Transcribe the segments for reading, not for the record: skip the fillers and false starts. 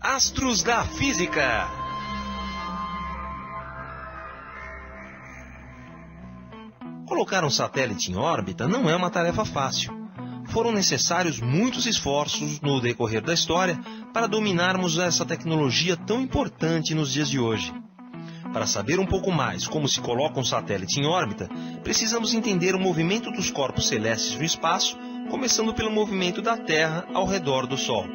Astros da Física. Colocar um satélite em órbita não é uma tarefa fácil. Foram necessários muitos esforços no decorrer da história para dominarmos essa tecnologia tão importante nos dias de hoje. Para saber um pouco mais como se coloca um satélite em órbita, precisamos entender o movimento dos corpos celestes no espaço, começando pelo movimento da Terra ao redor do Sol.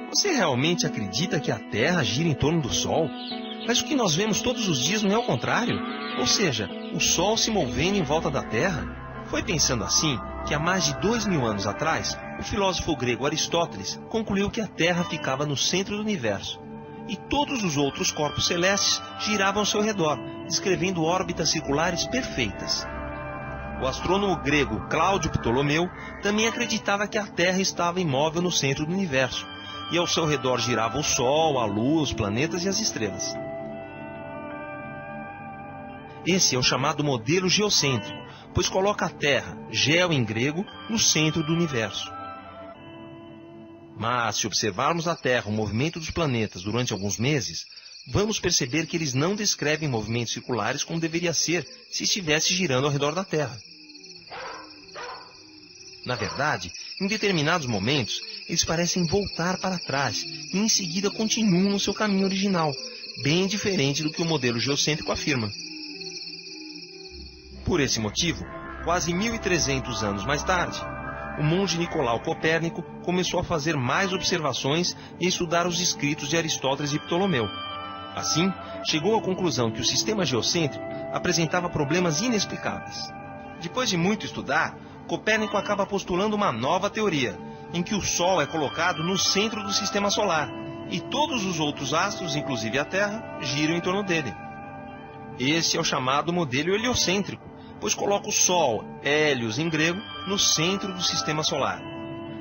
Você realmente acredita que a Terra gira em torno do Sol? Mas o que nós vemos todos os dias não é o contrário? Ou seja, o Sol se movendo em volta da Terra? Foi pensando assim que há mais de 2000 anos atrás, o filósofo grego Aristóteles concluiu que a Terra ficava no centro do universo e todos os outros corpos celestes giravam ao seu redor, descrevendo órbitas circulares perfeitas. O astrônomo grego Cláudio Ptolomeu também acreditava que a Terra estava imóvel no centro do universo e ao seu redor girava o Sol, a Lua, os planetas e as estrelas. Esse é o chamado modelo geocêntrico, pois coloca a Terra, geo em grego, no centro do universo. Mas, se observarmos a Terra, o movimento dos planetas durante alguns meses, vamos perceber que eles não descrevem movimentos circulares como deveria ser se estivesse girando ao redor da Terra. Na verdade, em determinados momentos, eles parecem voltar para trás e em seguida continuam no seu caminho original, bem diferente do que o modelo geocêntrico afirma. Por esse motivo, quase 1300 anos mais tarde, o monge Nicolau Copérnico começou a fazer mais observações e a estudar os escritos de Aristóteles e Ptolomeu. Assim, chegou à conclusão que o sistema geocêntrico apresentava problemas inexplicáveis. Depois de muito estudar, Copérnico acaba postulando uma nova teoria, em que o Sol é colocado no centro do sistema solar e todos os outros astros, inclusive a Terra, giram em torno dele. Esse é o chamado modelo heliocêntrico, pois coloca o Sol, Hélios em grego, no centro do sistema solar.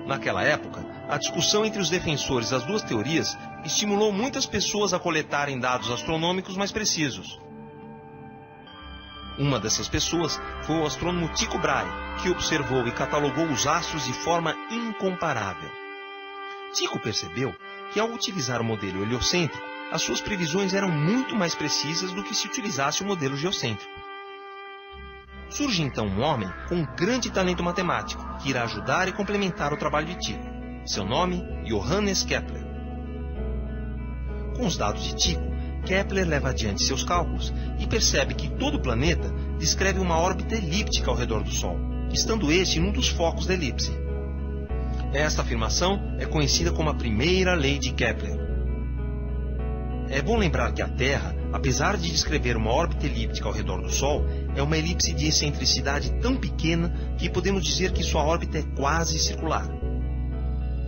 Naquela época, a discussão entre os defensores das duas teorias estimulou muitas pessoas a coletarem dados astronômicos mais precisos. Uma dessas pessoas foi o astrônomo Tycho Brahe, que observou e catalogou os astros de forma incomparável. Tycho percebeu que, ao utilizar o modelo heliocêntrico, as suas previsões eram muito mais precisas do que se utilizasse o modelo geocêntrico. Surge então um homem com um grande talento matemático, que irá ajudar e complementar o trabalho de Tycho. Seu nome, Johannes Kepler. Com os dados de Tycho, Kepler leva adiante seus cálculos e percebe que todo planeta descreve uma órbita elíptica ao redor do Sol, estando este num dos focos da elipse. Esta afirmação é conhecida como a primeira lei de Kepler. É bom lembrar que a Terra, apesar de descrever uma órbita elíptica ao redor do Sol, é uma elipse de excentricidade tão pequena que podemos dizer que sua órbita é quase circular.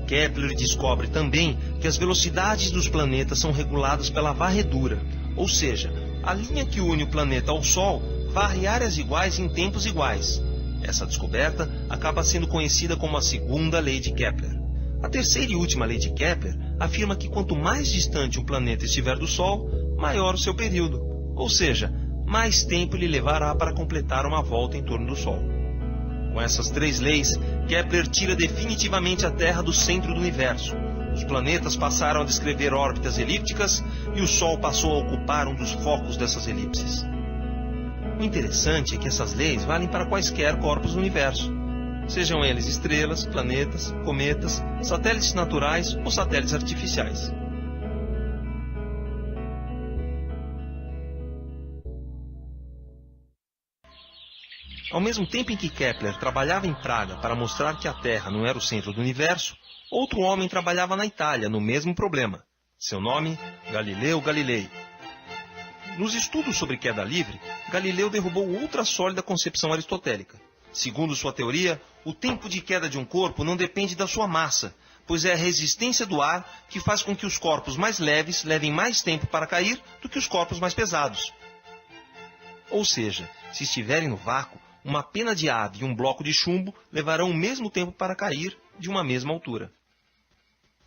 Kepler descobre também que as velocidades dos planetas são reguladas pela varredura, ou seja, a linha que une o planeta ao Sol varre áreas iguais em tempos iguais. Essa descoberta acaba sendo conhecida como a segunda lei de Kepler. A terceira e última lei de Kepler afirma que quanto mais distante um planeta estiver do Sol, maior o seu período, ou seja, mais tempo ele levará para completar uma volta em torno do Sol. Com essas três leis, Kepler tira definitivamente a Terra do centro do universo. Os planetas passaram a descrever órbitas elípticas e o Sol passou a ocupar um dos focos dessas elipses. O interessante é que essas leis valem para quaisquer corpos do universo, sejam eles estrelas, planetas, cometas, satélites naturais ou satélites artificiais. Ao mesmo tempo em que Kepler trabalhava em Praga para mostrar que a Terra não era o centro do universo, outro homem trabalhava na Itália no mesmo problema. Seu nome, Galileu Galilei. Nos estudos sobre queda livre, Galileu derrubou outra sólida concepção aristotélica. Segundo sua teoria, o tempo de queda de um corpo não depende da sua massa, pois é a resistência do ar que faz com que os corpos mais leves levem mais tempo para cair do que os corpos mais pesados. Ou seja, se estiverem no vácuo, uma pena de ave e um bloco de chumbo levarão o mesmo tempo para cair de uma mesma altura.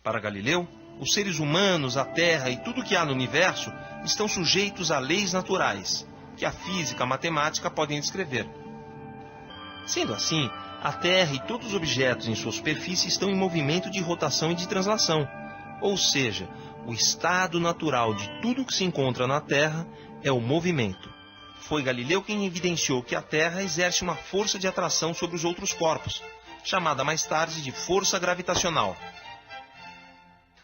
Para Galileu, os seres humanos, a Terra e tudo o que há no universo estão sujeitos a leis naturais, que a física e a matemática podem descrever. Sendo assim, a Terra e todos os objetos em sua superfície estão em movimento de rotação e de translação, ou seja, o estado natural de tudo que se encontra na Terra é o movimento. Foi Galileu quem evidenciou que a Terra exerce uma força de atração sobre os outros corpos, chamada mais tarde de força gravitacional.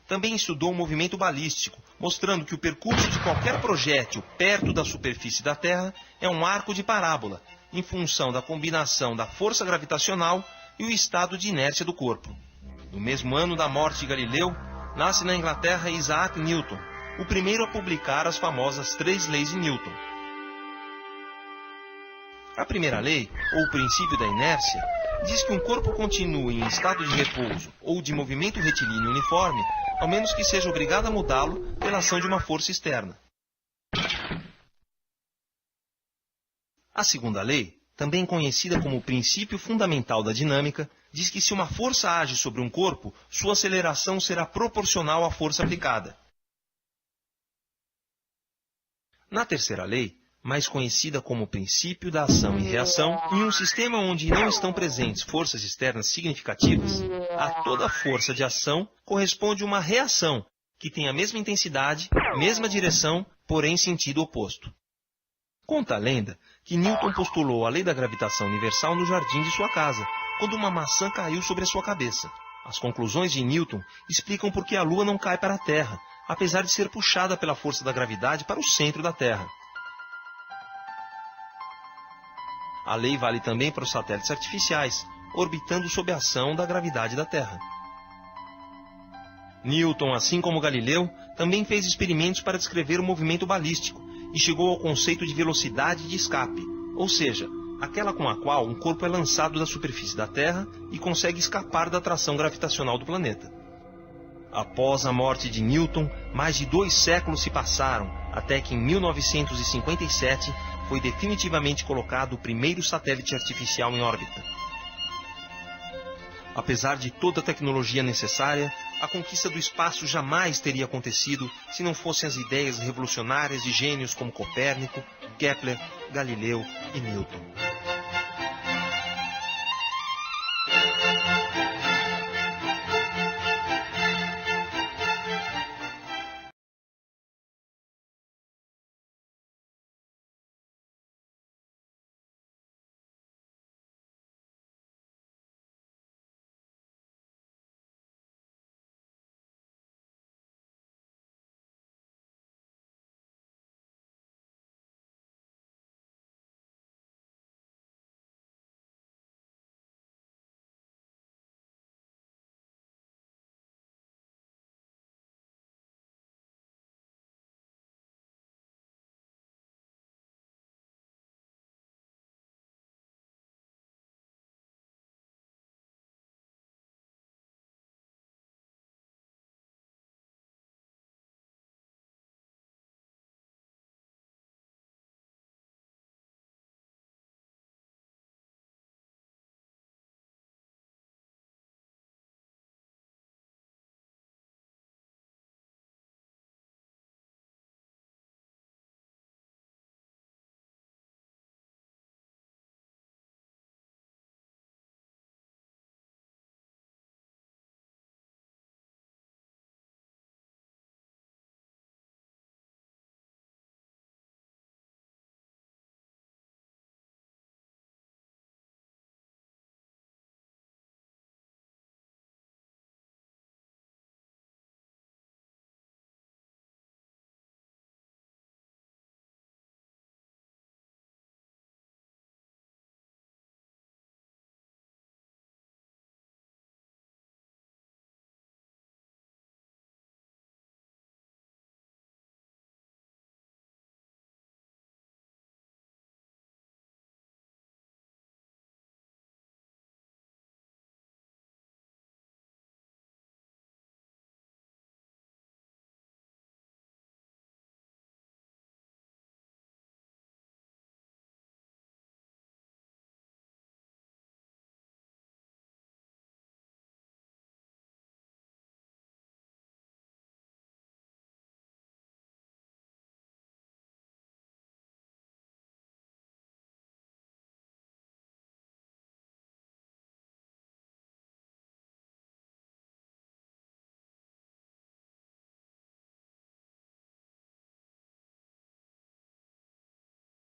Também estudou o movimento balístico, mostrando que o percurso de qualquer projétil perto da superfície da Terra é um arco de parábola, em função da combinação da força gravitacional e o estado de inércia do corpo. No mesmo ano da morte de Galileu, nasce na Inglaterra Isaac Newton, o primeiro a publicar as famosas 3 leis de Newton. A primeira lei, ou o princípio da inércia, diz que um corpo continua em estado de repouso ou de movimento retilíneo uniforme, ao menos que seja obrigado a mudá-lo pela ação de uma força externa. A segunda lei, também conhecida como o princípio fundamental da dinâmica, diz que se uma força age sobre um corpo, sua aceleração será proporcional à força aplicada. Na terceira lei, mais conhecida como o princípio da ação e reação, em um sistema onde não estão presentes forças externas significativas, a toda força de ação corresponde uma reação, que tem a mesma intensidade, mesma direção, porém sentido oposto. Conta a lenda que Newton postulou a lei da gravitação universal no jardim de sua casa, quando uma maçã caiu sobre a sua cabeça. As conclusões de Newton explicam por que a Lua não cai para a Terra, apesar de ser puxada pela força da gravidade para o centro da Terra. A lei vale também para os satélites artificiais, orbitando sob a ação da gravidade da Terra. Newton, assim como Galileu, também fez experimentos para descrever o movimento balístico e chegou ao conceito de velocidade de escape, ou seja, aquela com a qual um corpo é lançado da superfície da Terra e consegue escapar da atração gravitacional do planeta. Após a morte de Newton, mais de 2 séculos se passaram, até que em 1957 foi definitivamente colocado o primeiro satélite artificial em órbita. Apesar de toda a tecnologia necessária, a conquista do espaço jamais teria acontecido se não fossem as ideias revolucionárias de gênios como Copérnico, Kepler, Galileu e Newton.